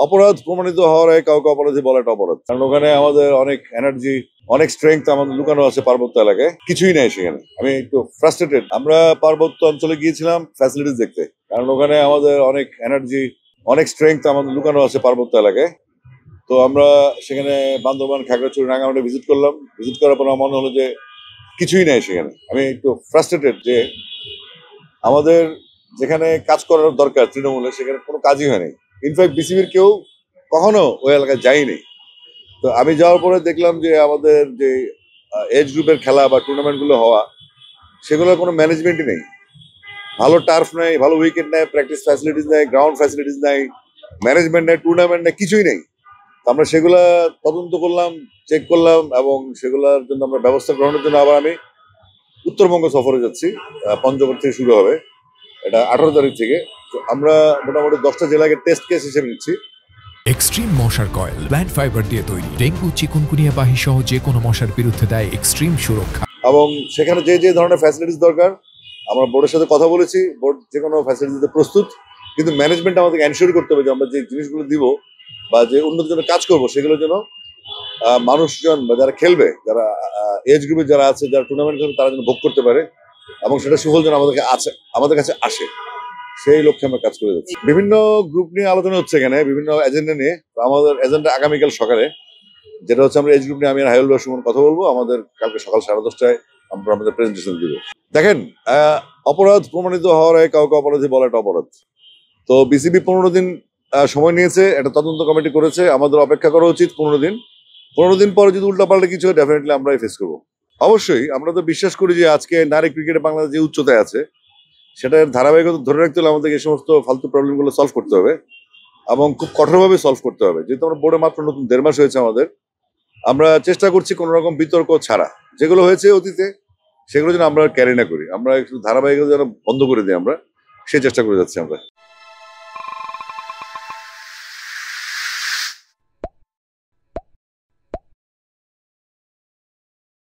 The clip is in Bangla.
অপরাধ প্রমাণিত হওয়ার আগে কাউকে অপরাধী বলাটা অপরাধ। কারণ ওখানে আমাদের অনেক এনার্জি, অনেক স্ট্রেংথ আমাদের লুকানো আছে পার্বত্য এলাকায়। কিছুই নাই সেখানে। আমি একটু ফ্রাস্ট্রেটেড। আমরা পার্বত্য অঞ্চলে গিয়েছিলাম ফ্যাসিলিটিস দেখতে, কারণ ওখানে আমাদের অনেক এনার্জি, অনেক স্ট্রেংথ আমাদের লুকানো আছে পার্বত্য এলাকায়। তো আমরা সেখানে বান্দরবান, খাগড়াছড়ি, রাঙামাটি ভিজিট করলাম। ভিজিট করার পর আমার মনে হলো যে কিছুই নাই সেখানে। আমি একটু ফ্রাস্ট্রেটেড যে আমাদের যেখানে কাজ করার দরকার তৃণমূলে, সেখানে কোনো কাজই হয়নি। ইনফ্যাক্ট বিসিবির কেউ কখনো ওই এলাকায় যায়নি। তো আমি যাওয়ার পরে দেখলাম যে আমাদের যে এজ গ্রুপের খেলা বা টুর্নামেন্ট গুলো হওয়া, সেগুলোর কোনো ম্যানেজমেন্টই নেই। ভালো টার্ফ নেই, ভালো উইকেট নেই, প্র্যাকটিস ফ্যাসিলিটিস নেই, গ্রাউন্ড ফ্যাসিলিটিস নেই, ম্যানেজমেন্ট নেই, টুর্নামেন্ট নেই, কিছুই নেই। তো আমরা সেগুলা তদন্ত করলাম, চেক করলাম, এবং সেগুলোর জন্য আমরা ব্যবস্থা গ্রহণের জন্য আবার আমি উত্তরবঙ্গ সফরে যাচ্ছি। পঞ্চগড় থেকে শুরু হবে, এটা 18 তারিখ থেকে। তো আমরা মোটামুটি 10টা জেলাকে টেস্ট কেস হিসেবে নিচ্ছি। এক্সট্রিম মশার কয়েল প্ল্যান্ট ফাইবার দিয়ে তৈরি, ডেঙ্গু, চিকুনগুনিয়া বাহি সহ যে কোনো মশার বিরুদ্ধে দেয় এক্সট্রিম সুরক্ষা। এবং সেখানে যে যে ধরনের ফ্যাসিলিটিস দরকার আমরা বোর্ডের সাথে কথা বলেছি, বোর্ড যে কোনো ফ্যাসিলিটি দিতে প্রস্তুত। কিন্তু ম্যানেজমেন্ট আমাদেরকে এনশিওর করতে হবে যে আমরা যে জিনিসগুলো দিব বা যে উন্নতির জন্য কাজ করবো, সেগুলোর জন্য মানুষজন বা যারা খেলবে, যারা এজ গ্রুপে যারা আছে, যারা টুর্নামেন্ট খেলবে, তারা যেন ভোগ করতে পারে এবং সেটা সুফল যেন আমাদের কাছে আসে, সেই লক্ষ্যে আমরা কাজ করে যাচ্ছি। বিভিন্ন গ্রুপ নিয়ে আলোচনা হচ্ছে এখানে, বিভিন্ন এজেন্ডা নিয়ে। তো আমাদের এজেন্ডা আগামীকাল সকালে, যেটা হচ্ছে আমরা এজ গ্রুপ নিয়ে আমি আর হায়ুল ভাইয়ের সুমন কথা বলবো। আমাদের কালকে সকাল 10:30টায় আমরা আমাদের প্রেজেন্টেশন দিব। দেখেন, অপরাধ প্রমাণিত হওয়ার আগে কাউকে অপরাধী বলাটা অপরাধ। তো বিসিবি 15 দিন সময় নিয়েছে, একটা তদন্ত কমিটি করেছে। আমাদের অপেক্ষা করা উচিত 15 দিন পরে যদি উল্টাপাল্টা কিছু হয়, ডেফিনেটলি আমরাই ফেস করবো। অবশ্যই আমরা তো বিশ্বাস করি যে আজকে নারী ক্রিকেটে বাংলাদেশ যে উচ্চতায় আছে, সেটার ধারাবাহিকতা ধরে রাখতে হলে আমাদেরকে এই সমস্ত ফালতু প্রবলেমগুলো সলভ করতে হবে এবং খুব কঠোরভাবে সলভ করতে হবে। যেহেতু আমরা বোর্ডে মাত্র নতুন 1.5 মাস হয়েছে আমাদের, আমরা চেষ্টা করছি কোনো রকম বিতর্ক ছাড়া, যেগুলো হয়েছে অতীতে সেগুলো যেন আমরা ক্যারি না করি, আমরা একটু ধারাবাহিকতা যেন বন্ধ করে দিই, আমরা সেই চেষ্টা করে যাচ্ছি আমরা।